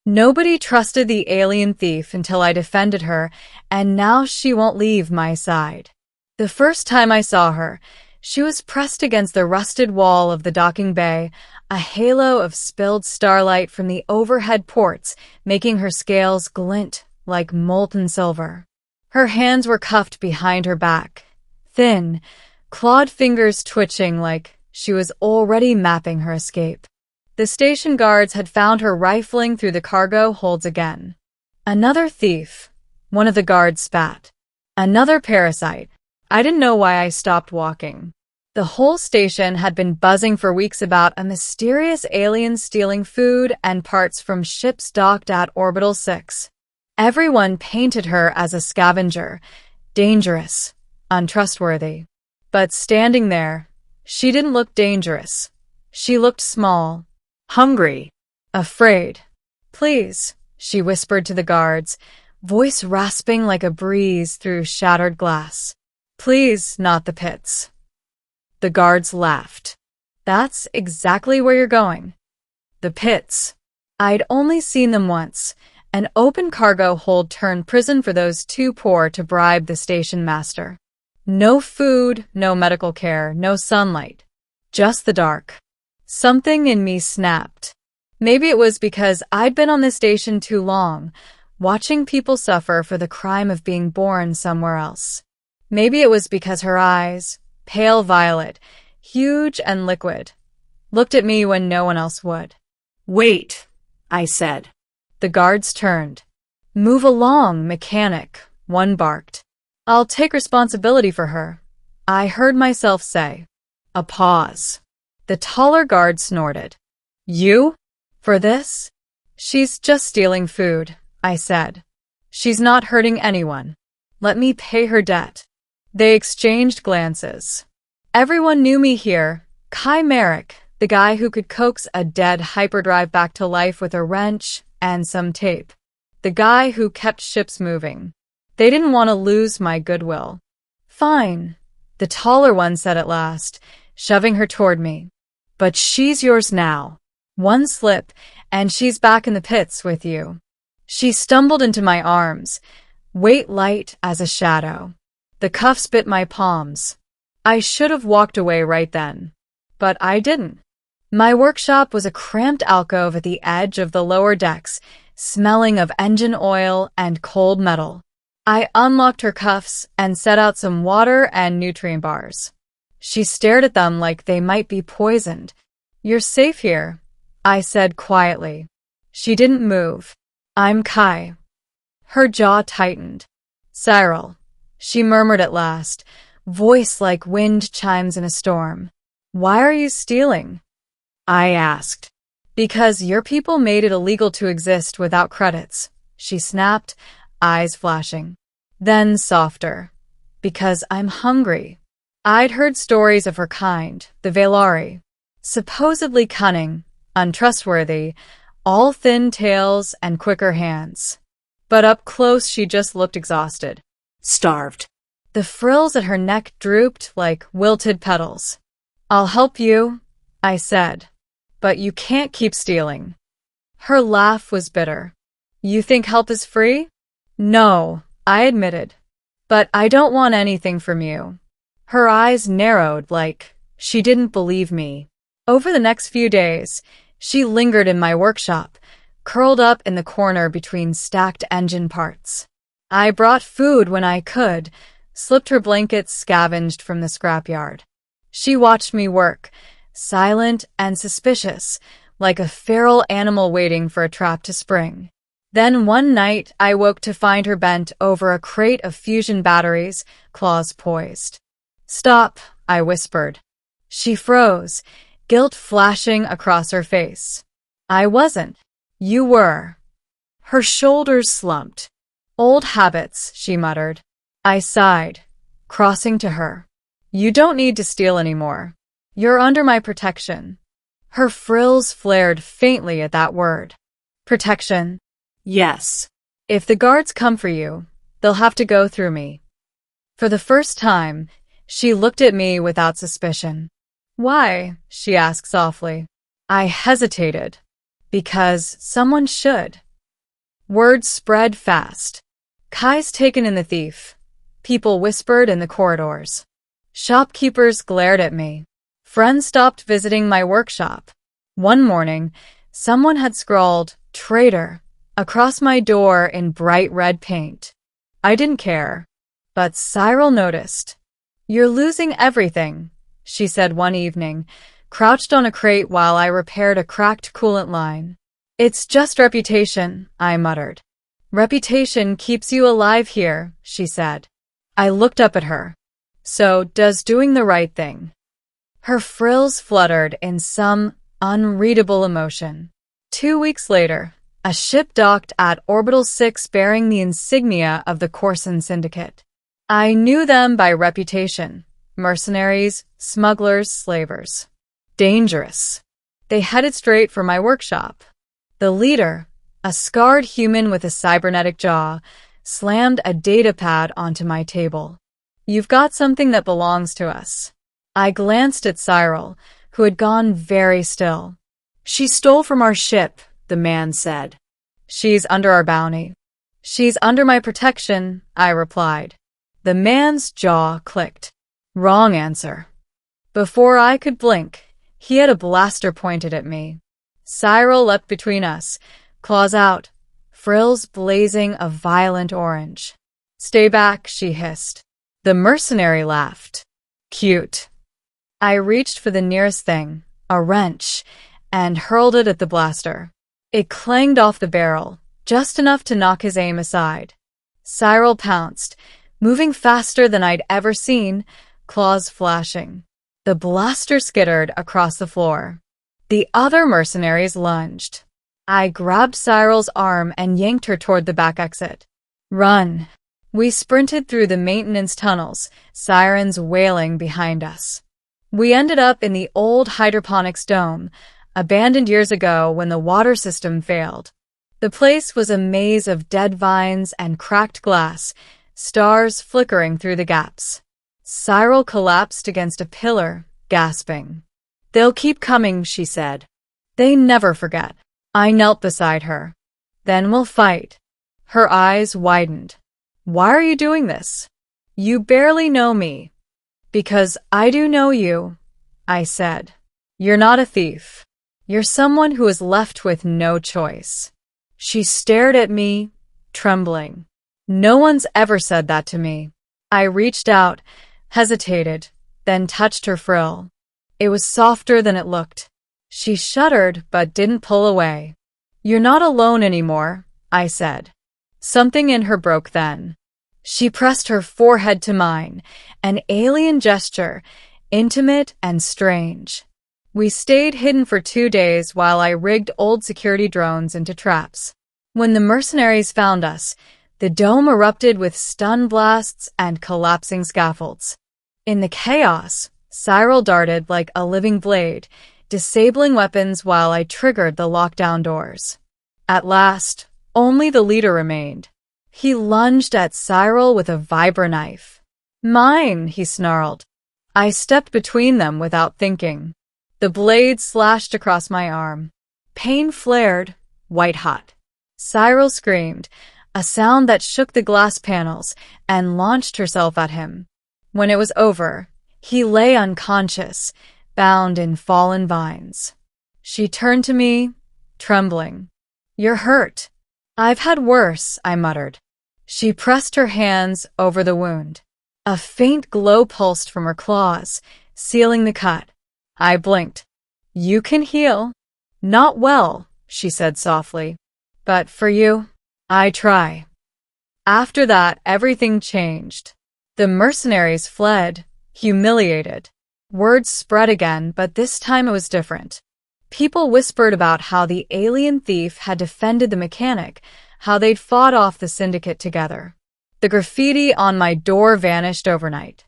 Nobody trusted the alien thief until I defended her, and now she won't leave my side. The first time I saw her, she was pressed against the rusted wall of the docking bay, a halo of spilled starlight from the overhead ports making her scales glint like molten silver. Her hands were cuffed behind her back, thin, clawed fingers twitching like she was already mapping her escape. The station guards had found her rifling through the cargo holds again. Another thief, one of the guards spat. Another parasite. I didn't know why I stopped walking. The whole station had been buzzing for weeks about a mysterious alien stealing food and parts from ships docked at Orbital 6. Everyone painted her as a scavenger, dangerous, untrustworthy. But standing there, she didn't look dangerous. She looked small, hungry, afraid. "Please," she whispered to the guards, voice rasping like a breeze through shattered glass. "Please, not the pits." The guards laughed. "That's exactly where you're going." The pits. I'd only seen them once, an open cargo hold turned prison for those too poor to bribe the station master. No food, no medical care, no sunlight. Just the dark. Something in me snapped. Maybe it was because I'd been on this station too long, watching people suffer for the crime of being born somewhere else. Maybe it was because her eyes, pale violet, huge and liquid, looked at me when no one else would. "Wait," I said. The guards turned. "Move along, mechanic," one barked. "I'll take responsibility for her," I heard myself say. A pause. The taller guard snorted. "You? For this?" "She's just stealing food," I said. "She's not hurting anyone. Let me pay her debt." They exchanged glances. Everyone knew me here. Kai Merrick, the guy who could coax a dead hyperdrive back to life with a wrench and some tape. The guy who kept ships moving. They didn't want to lose my goodwill. "Fine," the taller one said at last, shoving her toward me. "But she's yours now. One slip, and she's back in the pits with you." She stumbled into my arms, weight light as a shadow. The cuffs bit my palms. I should have walked away right then. But I didn't. My workshop was a cramped alcove at the edge of the lower decks, smelling of engine oil and cold metal. I unlocked her cuffs and set out some water and nutrient bars. She stared at them like they might be poisoned. "You're safe here," I said quietly. She didn't move. "I'm Kai." Her jaw tightened. "Cyril," she murmured at last, voice like wind chimes in a storm. "Why are you stealing?" I asked. "Because your people made it illegal to exist without credits," she snapped, eyes flashing. Then softer. "Because I'm hungry." I'd heard stories of her kind, the Velari. Supposedly cunning, untrustworthy, all thin tails and quicker hands. But up close she just looked exhausted. Starved. The frills at her neck drooped like wilted petals. "I'll help you," I said. "But you can't keep stealing." Her laugh was bitter. "You think help is free?" "No," I admitted. "But I don't want anything from you." Her eyes narrowed like she didn't believe me. Over the next few days, she lingered in my workshop, curled up in the corner between stacked engine parts. I brought food when I could, slipped her blankets scavenged from the scrapyard. She watched me work, silent and suspicious, like a feral animal waiting for a trap to spring. Then one night, I woke to find her bent over a crate of fusion batteries, claws poised. "Stop," I whispered. She froze, guilt flashing across her face. "I wasn't. You were." Her shoulders slumped. "Old habits," she muttered. I sighed, crossing to her. "You don't need to steal anymore. You're under my protection." Her frills flared faintly at that word. "Protection?" "Yes. If the guards come for you, they'll have to go through me." For the first time, she looked at me without suspicion. "Why?" she asked softly. I hesitated. "Because someone should." Word spread fast. Kai's taken in the thief. People whispered in the corridors. Shopkeepers glared at me. Friends stopped visiting my workshop. One morning, someone had scrawled, "Traitor," across my door in bright red paint. I didn't care. But Cyril noticed. "You're losing everything," she said one evening, crouched on a crate while I repaired a cracked coolant line. "It's just reputation," I muttered. "Reputation keeps you alive here," she said. I looked up at her. "So does doing the right thing." Her frills fluttered in some unreadable emotion. 2 weeks later, a ship docked at Orbital 6 bearing the insignia of the Corson Syndicate. I knew them by reputation. Mercenaries, smugglers, slavers. Dangerous. They headed straight for my workshop. The leader, a scarred human with a cybernetic jaw, slammed a datapad onto my table. "You've got something that belongs to us." I glanced at Cyril, who had gone very still. "She stole from our ship," the man said. "She's under our bounty." "She's under my protection," I replied. The man's jaw clicked. Wrong answer. Before I could blink, he had a blaster pointed at me. Cyril leapt between us, claws out, frills blazing a violent orange. "Stay back," she hissed. The mercenary laughed. "Cute." I reached for the nearest thing, a wrench, and hurled it at the blaster. It clanged off the barrel, just enough to knock his aim aside. Cyril pounced, moving faster than I'd ever seen, claws flashing. The blaster skittered across the floor. The other mercenaries lunged. I grabbed Cyril's arm and yanked her toward the back exit. "Run." We sprinted through the maintenance tunnels, sirens wailing behind us. We ended up in the old hydroponics dome, abandoned years ago when the water system failed. The place was a maze of dead vines and cracked glass, stars flickering through the gaps. Cyril collapsed against a pillar, gasping. "They'll keep coming," she said. "They never forget." I knelt beside her. "Then we'll fight." Her eyes widened. "Why are you doing this?" "You barely know me." "Because I do know you," I said. "You're not a thief. You're someone who is left with no choice." She stared at me, trembling. No one's ever said that to me. I reached out, hesitated, then touched her frill. It was softer than it looked. She shuddered but didn't pull away. "You're not alone anymore," I said. Something in her broke then. She pressed her forehead to mine, an alien gesture, intimate and strange. We stayed hidden for 2 days while I rigged old security drones into traps. When the mercenaries found us, the dome erupted with stun blasts and collapsing scaffolds. In the chaos, Cyril darted like a living blade, disabling weapons while I triggered the lockdown doors. At last, only the leader remained. He lunged at Cyril with a vibra knife. "Mine," he snarled. I stepped between them without thinking. The blade slashed across my arm. Pain flared, white-hot. Cyril screamed, a sound that shook the glass panels, and launched herself at him. When it was over, he lay unconscious, bound in fallen vines. She turned to me, trembling. "You're hurt." "I've had worse," I muttered. She pressed her hands over the wound. A faint glow pulsed from her claws, sealing the cut. I blinked. "You can heal." "Not well," she said softly. "But for you, I try." After that, everything changed. The mercenaries fled, humiliated. Words spread again, but this time it was different. People whispered about how the alien thief had defended the mechanic, how they'd fought off the syndicate together. The graffiti on my door vanished overnight.